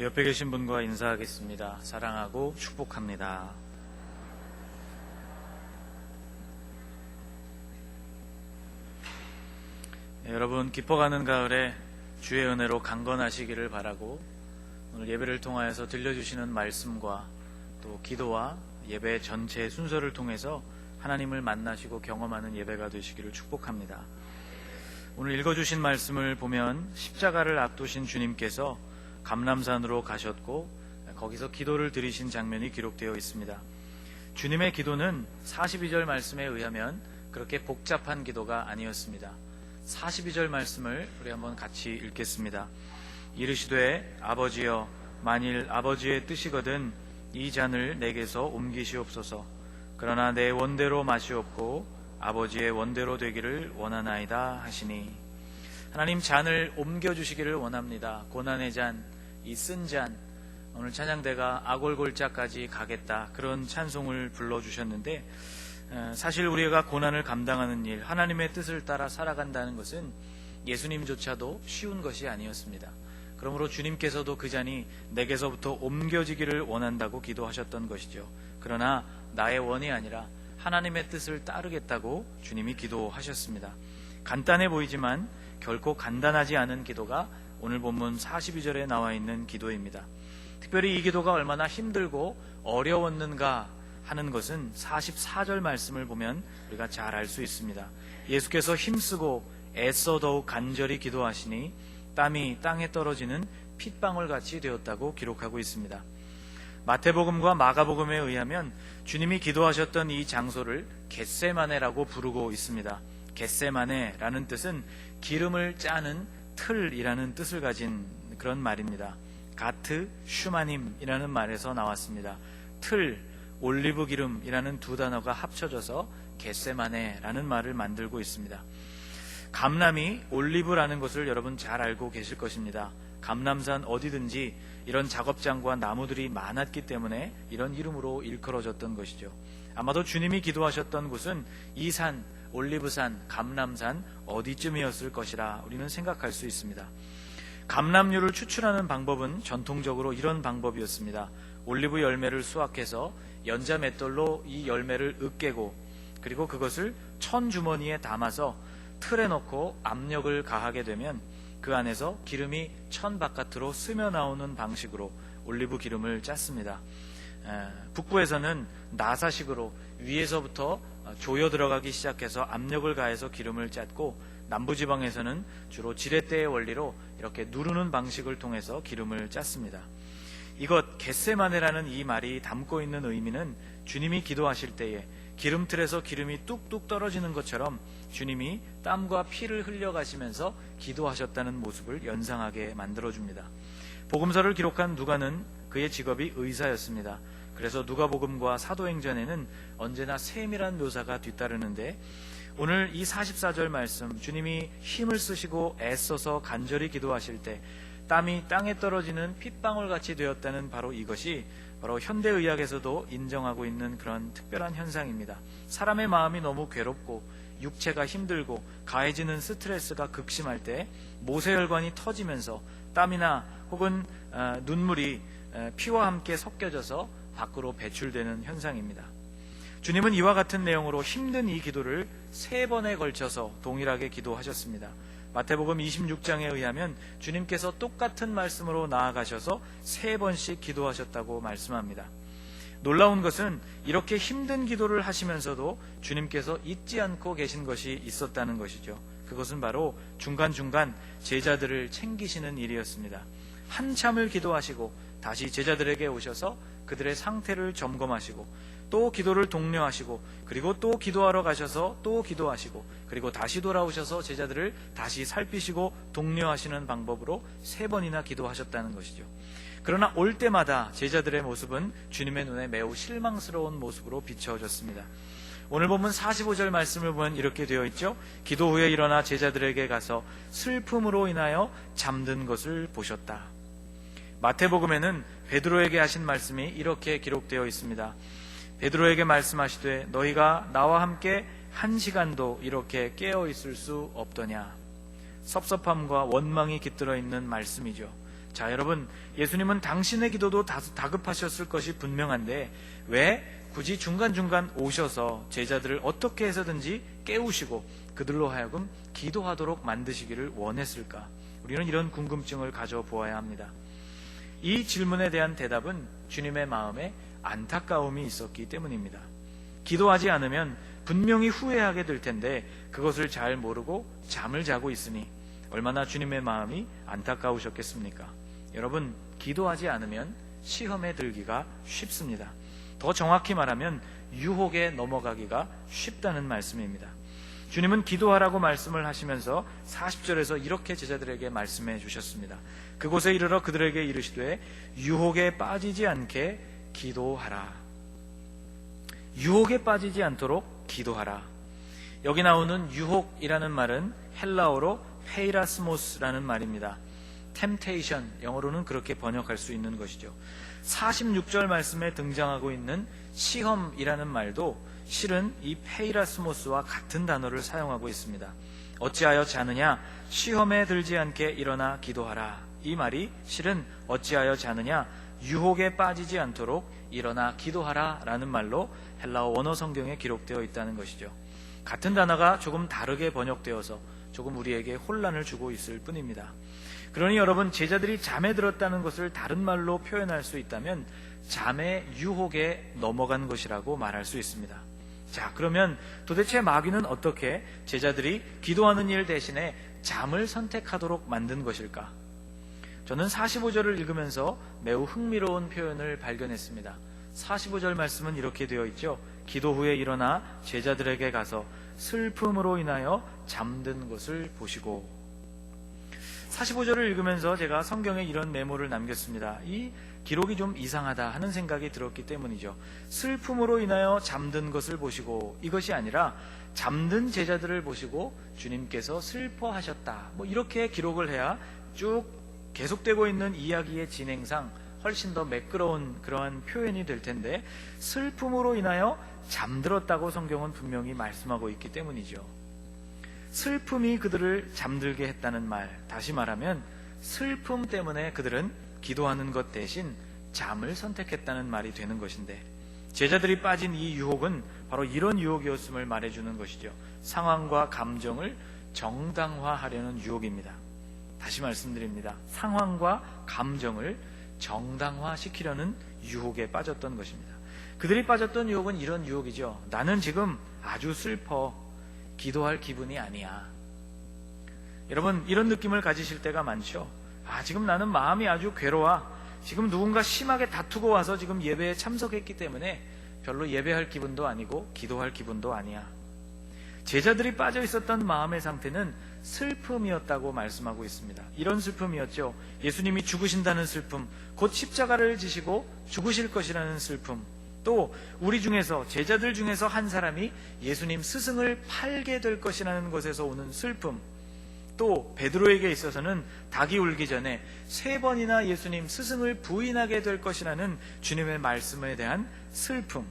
옆에 계신 분과 인사하겠습니다. 사랑하고 축복합니다. 여러분, 깊어가는 가을에 주의 은혜로 강건하시기를 바라고, 오늘 예배를 통하여서 들려주시는 말씀과 또 기도와 예배 전체 순서를 통해서 하나님을 만나시고 경험하는 예배가 되시기를 축복합니다. 오늘 읽어주신 말씀을 보면 십자가를 앞두신 주님께서 감람산으로 가셨고 거기서 기도를 드리신 장면이 기록되어 있습니다. 주님의 기도는 42절 말씀에 의하면 그렇게 복잡한 기도가 아니었습니다. 42절 말씀을 우리 한번 같이 읽겠습니다. 이르시되 아버지여, 만일 아버지의 뜻이거든 이 잔을 내게서 옮기시옵소서. 그러나 내 원대로 마시옵고 아버지의 원대로 되기를 원하나이다 하시니, 하나님 잔을 옮겨주시기를 원합니다. 고난의 잔, 이 쓴 잔, 오늘 찬양대가 아골골자까지 가겠다, 그런 찬송을 불러주셨는데, 사실 우리가 고난을 감당하는 일, 하나님의 뜻을 따라 살아간다는 것은 예수님조차도 쉬운 것이 아니었습니다. 그러므로 주님께서도 그 잔이 내게서부터 옮겨지기를 원한다고 기도하셨던 것이죠. 그러나 나의 원이 아니라 하나님의 뜻을 따르겠다고 주님이 기도하셨습니다. 간단해 보이지만 결코 간단하지 않은 기도가 오늘 본문 42절에 나와 있는 기도입니다. 특별히 이 기도가 얼마나 힘들고 어려웠는가 하는 것은 44절 말씀을 보면 우리가 잘 알 수 있습니다. 예수께서 힘쓰고 애써 더욱 간절히 기도하시니 땀이 땅에 떨어지는 핏방울같이 되었다고 기록하고 있습니다. 마태복음과 마가복음에 의하면 주님이 기도하셨던 이 장소를 겟세마네라고 부르고 있습니다. 겟세마네라는 뜻은 기름을 짜는 틀이라는 뜻을 가진 그런 말입니다. 가트 슈마님이라는 말에서 나왔습니다. 틀, 올리브 기름이라는 두 단어가 합쳐져서 겟세마네라는 말을 만들고 있습니다. 감람이 올리브라는 것을 여러분 잘 알고 계실 것입니다. 감람산 어디든지 이런 작업장과 나무들이 많았기 때문에 이런 이름으로 일컬어졌던 것이죠. 아마도 주님이 기도하셨던 곳은 이 산, 올리브산, 감람산 어디쯤이었을 것이라 우리는 생각할 수 있습니다. 감람류를 추출하는 방법은 전통적으로 이런 방법이었습니다. 올리브 열매를 수확해서 연자 맷돌로 이 열매를 으깨고, 그리고 그것을 천 주머니에 담아서 틀에 넣고 압력을 가하게 되면 그 안에서 기름이 천 바깥으로 스며 나오는 방식으로 올리브 기름을 짰습니다. 북부에서는 나사식으로 위에서부터 조여 들어가기 시작해서 압력을 가해서 기름을 짰고, 남부지방에서는 주로 지렛대의 원리로 이렇게 누르는 방식을 통해서 기름을 짰습니다. 이것 겟세마네라는 이 말이 담고 있는 의미는 주님이 기도하실 때에 기름틀에서 기름이 뚝뚝 떨어지는 것처럼 주님이 땀과 피를 흘려가시면서 기도하셨다는 모습을 연상하게 만들어줍니다. 복음서를 기록한 누가는 그의 직업이 의사였습니다. 그래서 누가복음과 사도행전에는 언제나 세밀한 묘사가 뒤따르는데, 오늘 이 44절 말씀, 주님이 힘을 쓰시고 애써서 간절히 기도하실 때 땀이 땅에 떨어지는 핏방울같이 되었다는 바로 이것이 바로 현대의학에서도 인정하고 있는 그런 특별한 현상입니다. 사람의 마음이 너무 괴롭고 육체가 힘들고 가해지는 스트레스가 극심할 때 모세혈관이 터지면서 땀이나 혹은 눈물이 피와 함께 섞여져서 밖으로 배출되는 현상입니다. 주님은 이와 같은 내용으로 힘든 이 기도를 3번에 걸쳐서 동일하게 기도하셨습니다. 마태복음 26장에 의하면 주님께서 똑같은 말씀으로 나아가셔서 3번씩 기도하셨다고 말씀합니다. 놀라운 것은 이렇게 힘든 기도를 하시면서도 주님께서 잊지 않고 계신 것이 있었다는 것이죠. 그것은 바로 중간중간 제자들을 챙기시는 일이었습니다. 한참을 기도하시고 다시 제자들에게 오셔서 그들의 상태를 점검하시고, 또 기도를 독려하시고, 그리고 또 기도하러 가셔서 또 기도하시고, 그리고 다시 돌아오셔서 제자들을 다시 살피시고 독려하시는 방법으로 3번이나 기도하셨다는 것이죠. 그러나 올 때마다 제자들의 모습은 주님의 눈에 매우 실망스러운 모습으로 비춰졌습니다. 오늘 본문 45절 말씀을 보면 이렇게 되어 있죠. 기도 후에 일어나 제자들에게 가서 슬픔으로 인하여 잠든 것을 보셨다. 마태복음에는 베드로에게 하신 말씀이 이렇게 기록되어 있습니다. 베드로에게 말씀하시되 너희가 나와 함께 1시간도 이렇게 깨어 있을 수 없더냐. 섭섭함과 원망이 깃들어 있는 말씀이죠. 자, 여러분, 예수님은 당신의 기도도 다급하셨을 것이 분명한데 왜 굳이 중간중간 오셔서 제자들을 어떻게 해서든지 깨우시고 그들로 하여금 기도하도록 만드시기를 원했을까? 우리는 이런 궁금증을 가져보아야 합니다. 이 질문에 대한 대답은 주님의 마음에 안타까움이 있었기 때문입니다. 기도하지 않으면 분명히 후회하게 될 텐데 그것을 잘 모르고 잠을 자고 있으니 얼마나 주님의 마음이 안타까우셨겠습니까? 여러분, 기도하지 않으면 시험에 들기가 쉽습니다. 더 정확히 말하면 유혹에 넘어가기가 쉽다는 말씀입니다. 주님은 기도하라고 말씀을 하시면서 40절에서 이렇게 제자들에게 말씀해 주셨습니다. 그곳에 이르러 그들에게 이르시되 유혹에 빠지지 않게 기도하라. 유혹에 빠지지 않도록 기도하라. 여기 나오는 유혹이라는 말은 헬라어로 페이라스모스라는 말입니다. temptation, 영어로는 그렇게 번역할 수 있는 것이죠. 46절 말씀에 등장하고 있는 시험이라는 말도 실은 이 페이라스모스와 같은 단어를 사용하고 있습니다. 어찌하여 자느냐? 시험에 들지 않게 일어나 기도하라. 이 말이 실은 어찌하여 자느냐? 유혹에 빠지지 않도록 일어나 기도하라 라는 말로 헬라어 원어 성경에 기록되어 있다는 것이죠. 같은 단어가 조금 다르게 번역되어서 조금 우리에게 혼란을 주고 있을 뿐입니다. 그러니 여러분, 제자들이 잠에 들었다는 것을 다른 말로 표현할 수 있다면 잠의 유혹에 넘어간 것이라고 말할 수 있습니다. 자, 그러면 도대체 마귀는 어떻게 제자들이 기도하는 일 대신에 잠을 선택하도록 만든 것일까? 저는 45절을 읽으면서 매우 흥미로운 표현을 발견했습니다. 45절 말씀은 이렇게 되어 있죠. 기도 후에 일어나 제자들에게 가서 슬픔으로 인하여 잠든 것을 보시고. 45절을 읽으면서 제가 성경에 이런 메모를 남겼습니다. 이 기록이 좀 이상하다 하는 생각이 들었기 때문이죠. 슬픔으로 인하여 잠든 것을 보시고, 이것이 아니라 잠든 제자들을 보시고 주님께서 슬퍼하셨다, 이렇게 기록을 해야 쭉 계속되고 있는 이야기의 진행상 훨씬 더 매끄러운 그러한 표현이 될 텐데, 슬픔으로 인하여 잠들었다고 성경은 분명히 말씀하고 있기 때문이죠. 슬픔이 그들을 잠들게 했다는 말, 다시 말하면 슬픔 때문에 그들은 기도하는 것 대신 잠을 선택했다는 말이 되는 것인데, 제자들이 빠진 이 유혹은 바로 이런 유혹이었음을 말해주는 것이죠. 상황과 감정을 정당화하려는 유혹입니다. 다시 말씀드립니다. 상황과 감정을 정당화시키려는 유혹에 빠졌던 것입니다. 그들이 빠졌던 유혹은 이런 유혹이죠. 나는 지금 아주 슬퍼. 기도할 기분이 아니야. 여러분, 이런 느낌을 가지실 때가 많죠. 지금 나는 마음이 아주 괴로워. 지금 누군가 심하게 다투고 와서 지금 예배에 참석했기 때문에 별로 예배할 기분도 아니고 기도할 기분도 아니야. 제자들이 빠져 있었던 마음의 상태는 슬픔이었다고 말씀하고 있습니다. 이런 슬픔이었죠. 예수님이 죽으신다는 슬픔, 곧 십자가를 지시고 죽으실 것이라는 슬픔, 또 우리 중에서, 제자들 중에서 한 사람이 예수님 스승을 팔게 될 것이라는 것에서 오는 슬픔, 또 베드로에게 있어서는 닭이 울기 전에 3번이나 예수님 스승을 부인하게 될 것이라는 주님의 말씀에 대한 슬픔,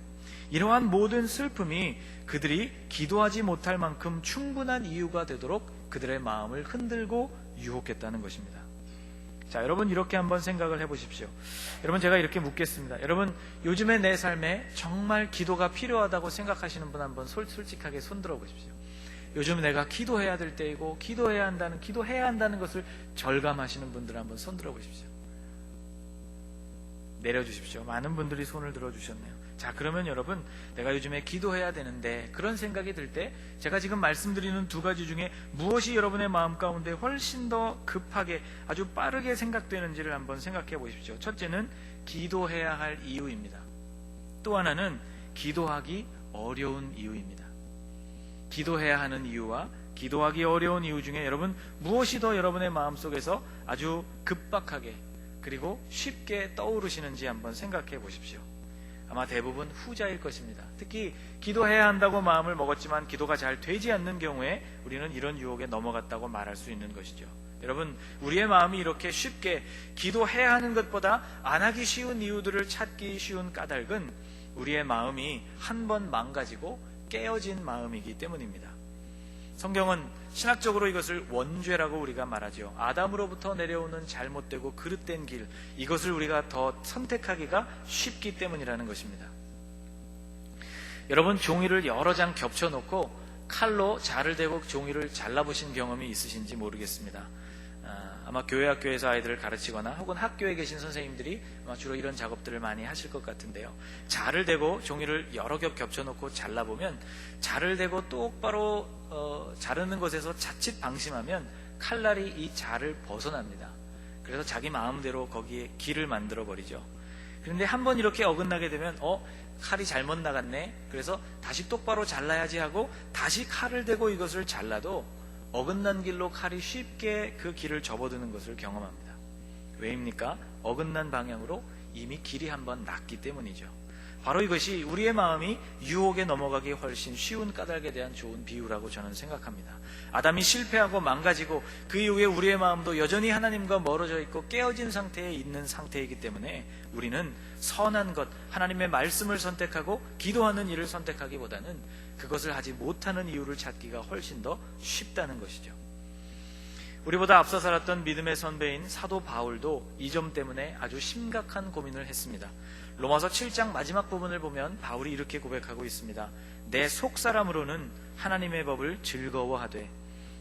이러한 모든 슬픔이 그들이 기도하지 못할 만큼 충분한 이유가 되도록 그들의 마음을 흔들고 유혹했다는 것입니다. 자, 여러분, 이렇게 한번 생각을 해보십시오. 여러분, 제가 이렇게 묻겠습니다. 여러분, 요즘에 내 삶에 정말 기도가 필요하다고 생각하시는 분 한번 솔직하게 손들어 보십시오. 요즘 내가 기도해야 될 때이고 기도해야 한다는 것을 절감하시는 분들 한번 손들어 보십시오. 내려주십시오. 많은 분들이 손을 들어주셨네요. 자, 그러면 여러분, 내가 요즘에 기도해야 되는데 그런 생각이 들 때 제가 지금 말씀드리는 2가지 중에 무엇이 여러분의 마음 가운데 훨씬 더 급하게 아주 빠르게 생각되는지를 한번 생각해 보십시오. 첫째는 기도해야 할 이유입니다. 또 하나는 기도하기 어려운 이유입니다. 기도해야 하는 이유와 기도하기 어려운 이유 중에 여러분, 무엇이 더 여러분의 마음속에서 아주 급박하게 그리고 쉽게 떠오르시는지 한번 생각해 보십시오. 아마 대부분 후자일 것입니다. 특히 기도해야 한다고 마음을 먹었지만 기도가 잘 되지 않는 경우에 우리는 이런 유혹에 넘어갔다고 말할 수 있는 것이죠. 여러분, 우리의 마음이 이렇게 쉽게 기도해야 하는 것보다 안 하기 쉬운 이유들을 찾기 쉬운 까닭은 우리의 마음이 한 번 망가지고 깨어진 마음이기 때문입니다. 성경은 신학적으로 이것을 원죄라고 우리가 말하죠. 아담으로부터 내려오는 잘못되고 그릇된 길, 이것을 우리가 더 선택하기가 쉽기 때문이라는 것입니다. 여러분, 종이를 여러 장 겹쳐놓고 칼로 자를 대고 종이를 잘라보신 경험이 있으신지 모르겠습니다. 아마 교회 학교에서 아이들을 가르치거나 혹은 학교에 계신 선생님들이 아마 주로 이런 작업들을 많이 하실 것 같은데요. 자를 대고 종이를 여러 겹 겹쳐놓고 잘라보면 자를 대고 똑바로 자르는 것에서 자칫 방심하면 칼날이 이 자를 벗어납니다. 그래서 자기 마음대로 거기에 길을 만들어 버리죠. 그런데 한번 이렇게 어긋나게 되면 칼이 잘못 나갔네, 그래서 다시 똑바로 잘라야지 하고 다시 칼을 대고 이것을 잘라도 어긋난 길로 칼이 쉽게 그 길을 접어드는 것을 경험합니다. 왜입니까? 어긋난 방향으로 이미 길이 한번 났기 때문이죠. 바로 이것이 우리의 마음이 유혹에 넘어가기 훨씬 쉬운 까닭에 대한 좋은 비유라고 저는 생각합니다. 아담이 실패하고 망가지고 그 이후에 우리의 마음도 여전히 하나님과 멀어져 있고 깨어진 상태에 있는 상태이기 때문에 우리는 선한 것, 하나님의 말씀을 선택하고 기도하는 일을 선택하기보다는 그것을 하지 못하는 이유를 찾기가 훨씬 더 쉽다는 것이죠. 우리보다 앞서 살았던 믿음의 선배인 사도 바울도 이 점 때문에 아주 심각한 고민을 했습니다. 로마서 7장 마지막 부분을 보면 바울이 이렇게 고백하고 있습니다. 내 속사람으로는 하나님의 법을 즐거워하되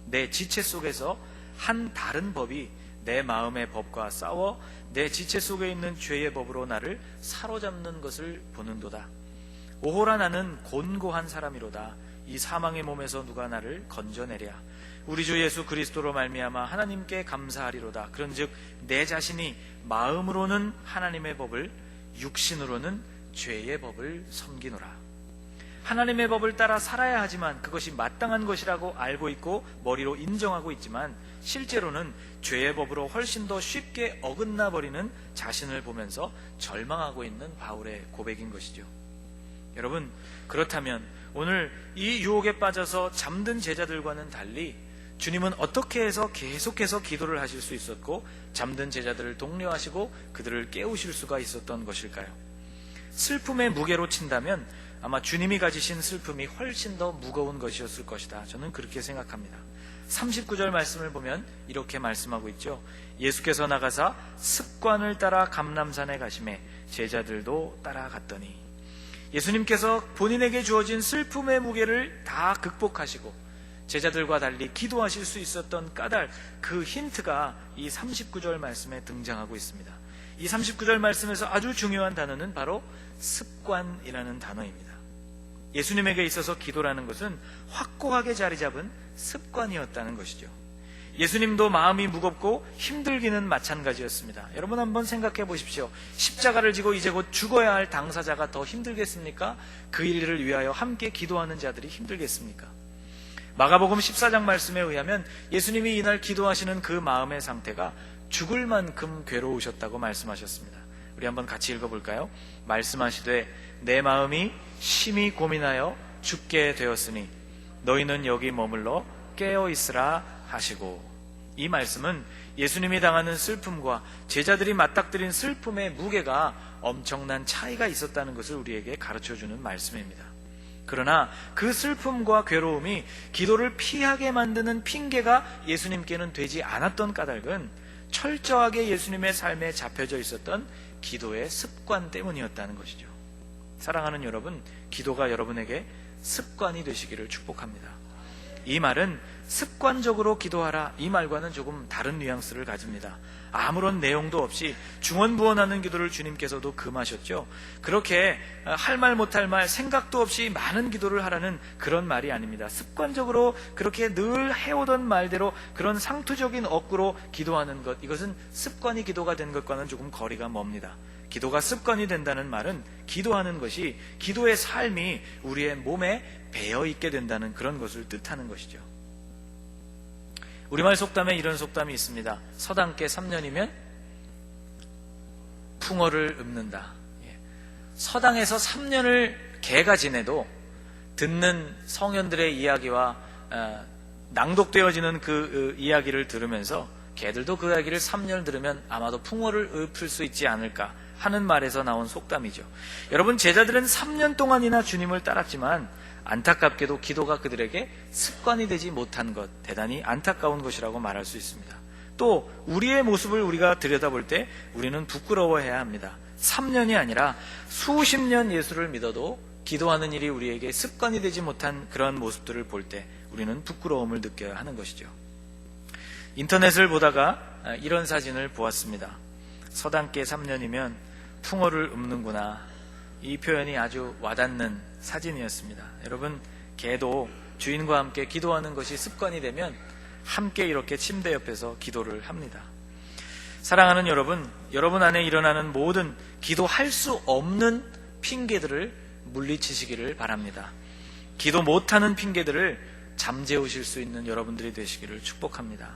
내 지체 속에서 한 다른 법이 내 마음의 법과 싸워 내 지체 속에 있는 죄의 법으로 나를 사로잡는 것을 보는도다. 오호라, 나는 곤고한 사람이로다. 이 사망의 몸에서 누가 나를 건져내랴. 우리 주 예수 그리스도로 말미암아 하나님께 감사하리로다. 그런즉 내 자신이 마음으로는 하나님의 법을, 육신으로는 죄의 법을 섬기노라. 하나님의 법을 따라 살아야 하지만 그것이 마땅한 것이라고 알고 있고 머리로 인정하고 있지만 실제로는 죄의 법으로 훨씬 더 쉽게 어긋나 버리는 자신을 보면서 절망하고 있는 바울의 고백인 것이죠. 여러분, 그렇다면 오늘 이 유혹에 빠져서 잠든 제자들과는 달리 주님은 어떻게 해서 계속해서 기도를 하실 수 있었고 잠든 제자들을 독려하시고 그들을 깨우실 수가 있었던 것일까요? 슬픔의 무게로 친다면 아마 주님이 가지신 슬픔이 훨씬 더 무거운 것이었을 것이다. 저는 그렇게 생각합니다. 39절 말씀을 보면 이렇게 말씀하고 있죠. 예수께서 나가사 습관을 따라 감람산에 가시매 제자들도 따라갔더니, 예수님께서 본인에게 주어진 슬픔의 무게를 다 극복하시고 제자들과 달리 기도하실 수 있었던 까닭, 그 힌트가 이 39절 말씀에 등장하고 있습니다. 이 39절 말씀에서 아주 중요한 단어는 바로 습관이라는 단어입니다. 예수님에게 있어서 기도라는 것은 확고하게 자리 잡은 습관이었다는 것이죠. 예수님도 마음이 무겁고 힘들기는 마찬가지였습니다. 여러분 한번 생각해 보십시오. 십자가를 지고 이제 곧 죽어야 할 당사자가 더 힘들겠습니까? 그 일을 위하여 함께 기도하는 자들이 힘들겠습니까? 마가복음 14장 말씀에 의하면 예수님이 이날 기도하시는 그 마음의 상태가 죽을 만큼 괴로우셨다고 말씀하셨습니다. 우리 한번 같이 읽어볼까요? 말씀하시되 내 마음이 심히 고민하여 죽게 되었으니 너희는 여기 머물러 깨어있으라 하시고, 이 말씀은 예수님이 당하는 슬픔과 제자들이 맞닥뜨린 슬픔의 무게가 엄청난 차이가 있었다는 것을 우리에게 가르쳐주는 말씀입니다. 그러나 그 슬픔과 괴로움이 기도를 피하게 만드는 핑계가 예수님께는 되지 않았던 까닭은 철저하게 예수님의 삶에 잡혀져 있었던 기도의 습관 때문이었다는 것이죠. 사랑하는 여러분, 기도가 여러분에게 습관이 되시기를 축복합니다. 이 말은 습관적으로 기도하라, 이 말과는 조금 다른 뉘앙스를 가집니다. 아무런 내용도 없이 중언부언하는 기도를 주님께서도 금하셨죠. 그렇게 할 말 못할 말, 생각도 없이 많은 기도를 하라는 그런 말이 아닙니다. 습관적으로 그렇게 늘 해오던 말대로 그런 상투적인 억구로 기도하는 것, 이것은 습관이 기도가 된 것과는 조금 거리가 멉니다. 기도가 습관이 된다는 말은 기도하는 것이, 기도의 삶이 우리의 몸에 배어있게 된다는 그런 것을 뜻하는 것이죠. 우리말 속담에 이런 속담이 있습니다. 서당께 3년이면 풍어를 읊는다. 서당에서 3년을 개가 지내도 듣는 성현들의 이야기와 낭독되어지는 그 이야기를 들으면서 개들도 그 이야기를 3년 들으면 아마도 풍어를 읊을 수 있지 않을까 하는 말에서 나온 속담이죠. 여러분, 제자들은 3년 동안이나 주님을 따랐지만 안타깝게도 기도가 그들에게 습관이 되지 못한 것, 대단히 안타까운 것이라고 말할 수 있습니다. 또 우리의 모습을 우리가 들여다볼 때 우리는 부끄러워해야 합니다. 3년이 아니라 수십 년 예수를 믿어도 기도하는 일이 우리에게 습관이 되지 못한 그런 모습들을 볼 때 우리는 부끄러움을 느껴야 하는 것이죠. 인터넷을 보다가 이런 사진을 보았습니다. 서당께 3년이면 풍어를 읊는구나. 이 표현이 아주 와닿는 사진이었습니다. 여러분, 개도 주인과 함께 기도하는 것이 습관이 되면 함께 이렇게 침대 옆에서 기도를 합니다. 사랑하는 여러분, 여러분 안에 일어나는 모든 기도할 수 없는 핑계들을 물리치시기를 바랍니다. 기도 못하는 핑계들을 잠재우실 수 있는 여러분들이 되시기를 축복합니다.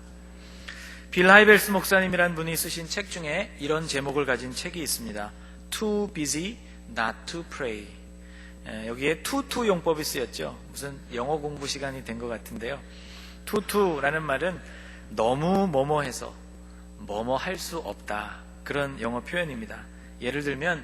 빌 하이벨스 목사님이란 분이 쓰신 책 중에 이런 제목을 가진 책이 있습니다. Too busy not to pray. 여기에 to 용법이 쓰였죠. 무슨 영어 공부 시간이 된 것 같은데요. to라는 말은 너무 뭐뭐해서 뭐뭐 할 수 없다, 그런 영어 표현입니다. 예를 들면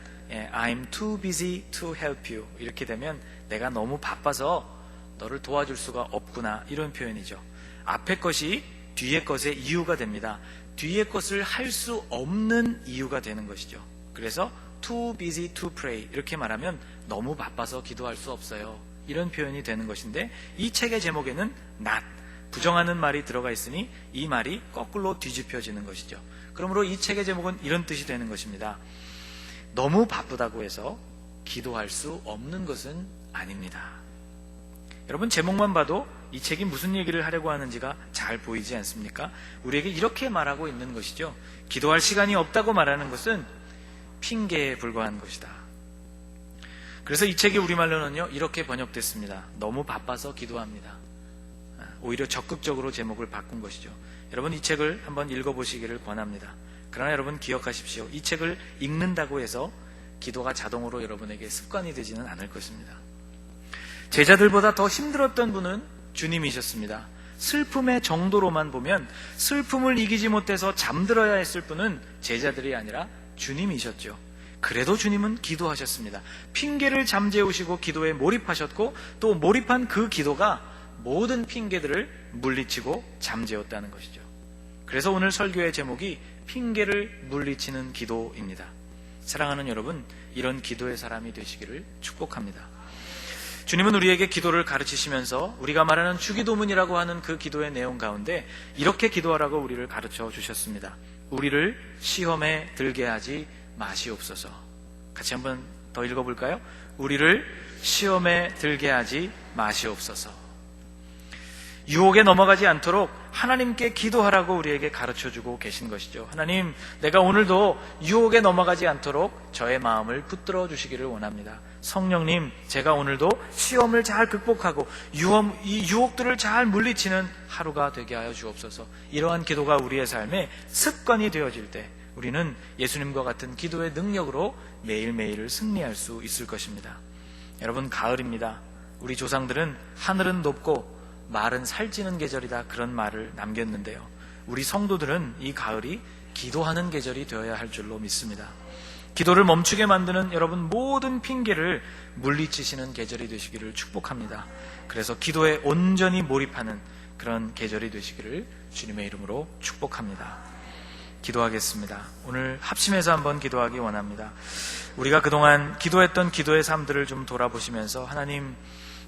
I'm too busy to help you, 이렇게 되면 내가 너무 바빠서 너를 도와줄 수가 없구나, 이런 표현이죠. 앞에 것이 뒤에 것의 이유가 됩니다. 뒤에 것을 할 수 없는 이유가 되는 것이죠. 그래서 too busy to pray, 이렇게 말하면 너무 바빠서 기도할 수 없어요, 이런 표현이 되는 것인데, 이 책의 제목에는 not, 부정하는 말이 들어가 있으니 이 말이 거꾸로 뒤집혀지는 것이죠. 그러므로 이 책의 제목은 이런 뜻이 되는 것입니다. 너무 바쁘다고 해서 기도할 수 없는 것은 아닙니다. 여러분, 제목만 봐도 이 책이 무슨 얘기를 하려고 하는지가 잘 보이지 않습니까? 우리에게 이렇게 말하고 있는 것이죠. 기도할 시간이 없다고 말하는 것은 핑계에 불과한 것이다. 그래서 이 책이 우리말로는요, 이렇게 번역됐습니다. 너무 바빠서 기도합니다. 오히려 적극적으로 제목을 바꾼 것이죠. 여러분, 이 책을 한번 읽어보시기를 권합니다. 그러나 여러분 기억하십시오. 이 책을 읽는다고 해서 기도가 자동으로 여러분에게 습관이 되지는 않을 것입니다. 제자들보다 더 힘들었던 분은 주님이셨습니다. 슬픔의 정도로만 보면 슬픔을 이기지 못해서 잠들어야 했을 분은 제자들이 아니라 주님이셨죠. 그래도 주님은 기도하셨습니다. 핑계를 잠재우시고 기도에 몰입하셨고, 또 몰입한 그 기도가 모든 핑계들을 물리치고 잠재웠다는 것이죠. 그래서 오늘 설교의 제목이 핑계를 물리치는 기도입니다. 사랑하는 여러분, 이런 기도의 사람이 되시기를 축복합니다. 주님은 우리에게 기도를 가르치시면서 우리가 말하는 주기도문이라고 하는 그 기도의 내용 가운데 이렇게 기도하라고 우리를 가르쳐 주셨습니다. 우리를 시험에 들게 하지 마시옵소서. 같이 한번 더 읽어볼까요? 우리를 시험에 들게 하지 마시옵소서. 유혹에 넘어가지 않도록 하나님께 기도하라고 우리에게 가르쳐주고 계신 것이죠. 하나님, 내가 오늘도 유혹에 넘어가지 않도록 저의 마음을 붙들어 주시기를 원합니다. 성령님, 제가 오늘도 시험을 잘 극복하고 이 유혹들을 잘 물리치는 하루가 되게 하여 주옵소서. 이러한 기도가 우리의 삶에 습관이 되어질 때 우리는 예수님과 같은 기도의 능력으로 매일매일을 승리할 수 있을 것입니다. 여러분, 가을입니다. 우리 조상들은 하늘은 높고 말은 살찌는 계절이다, 그런 말을 남겼는데요. 우리 성도들은 이 가을이 기도하는 계절이 되어야 할 줄로 믿습니다. 기도를 멈추게 만드는 여러분 모든 핑계를 물리치시는 계절이 되시기를 축복합니다. 그래서 기도에 온전히 몰입하는 그런 계절이 되시기를 주님의 이름으로 축복합니다. 기도하겠습니다. 오늘 합심해서 한번 기도하기 원합니다. 우리가 그동안 기도했던 기도의 삶들을 좀 돌아보시면서 하나님,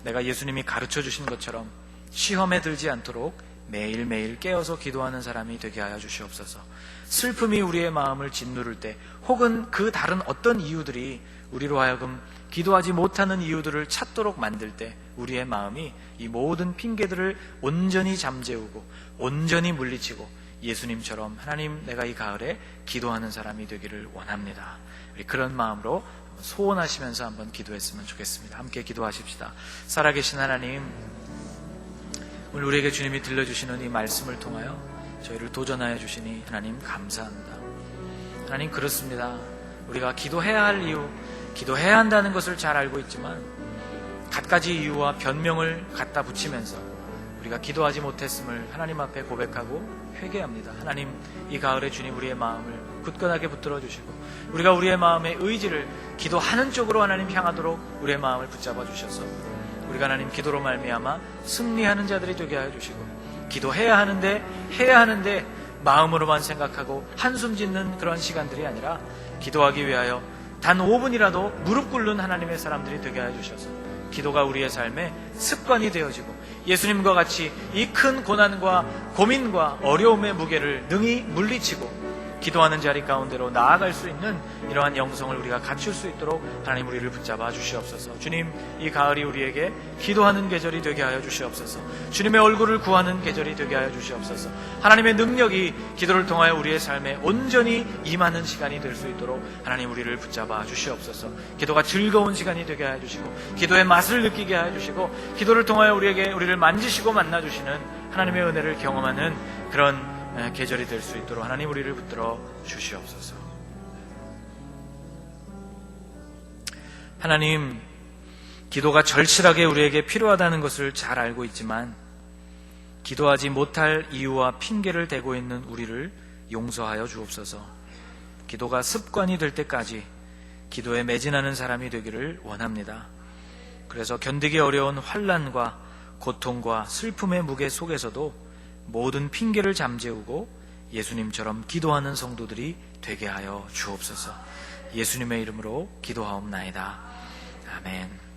내가 예수님이 가르쳐 주신 것처럼 시험에 들지 않도록 매일매일 깨어서 기도하는 사람이 되게 하여 주시옵소서. 슬픔이 우리의 마음을 짓누를 때, 혹은 그 다른 어떤 이유들이 우리로 하여금 기도하지 못하는 이유들을 찾도록 만들 때 우리의 마음이 이 모든 핑계들을 온전히 잠재우고 온전히 물리치고 예수님처럼 하나님, 내가 이 가을에 기도하는 사람이 되기를 원합니다. 우리 그런 마음으로 소원하시면서 한번 기도했으면 좋겠습니다. 함께 기도하십시다. 살아계신 하나님, 오늘 우리에게 주님이 들려주시는 이 말씀을 통하여 저희를 도전하여 주시니 하나님 감사합니다. 하나님, 그렇습니다. 우리가 기도해야 할 이유, 기도해야 한다는 것을 잘 알고 있지만 갖가지 이유와 변명을 갖다 붙이면서 우리가 기도하지 못했음을 하나님 앞에 고백하고 회개합니다. 하나님, 이 가을에 주님 우리의 마음을 굳건하게 붙들어 주시고 우리가 우리의 마음의 의지를 기도하는 쪽으로 하나님 향하도록 우리의 마음을 붙잡아 주셔서 우리가 하나님 기도로 말미암아 승리하는 자들이 되게 하여 주시고, 기도해야 하는데 해야 하는데 마음으로만 생각하고 한숨 짓는 그런 시간들이 아니라 기도하기 위하여 단 5분이라도 무릎 꿇는 하나님의 사람들이 되게 하여 주셔서 기도가 우리의 삶의 습관이 되어지고 예수님과 같이 이 큰 고난과 고민과 어려움의 무게를 능히 물리치고 기도하는 자리 가운데로 나아갈 수 있는 이러한 영성을 우리가 갖출 수 있도록 하나님 우리를 붙잡아 주시옵소서. 주님, 이 가을이 우리에게 기도하는 계절이 되게 하여 주시옵소서. 주님의 얼굴을 구하는 계절이 되게 하여 주시옵소서. 하나님의 능력이 기도를 통하여 우리의 삶에 온전히 임하는 시간이 될 수 있도록 하나님 우리를 붙잡아 주시옵소서. 기도가 즐거운 시간이 되게 하여 주시고 기도의 맛을 느끼게 하여 주시고 기도를 통하여 우리를 만지시고 만나주시는 하나님의 은혜를 경험하는 그런 계절이 될 수 있도록 하나님 우리를 붙들어 주시옵소서. 하나님, 기도가 절실하게 우리에게 필요하다는 것을 잘 알고 있지만 기도하지 못할 이유와 핑계를 대고 있는 우리를 용서하여 주옵소서. 기도가 습관이 될 때까지 기도에 매진하는 사람이 되기를 원합니다. 그래서 견디기 어려운 환난과 고통과 슬픔의 무게 속에서도 모든 핑계를 잠재우고 예수님처럼 기도하는 성도들이 되게 하여 주옵소서. 예수님의 이름으로 기도하옵나이다. 아멘.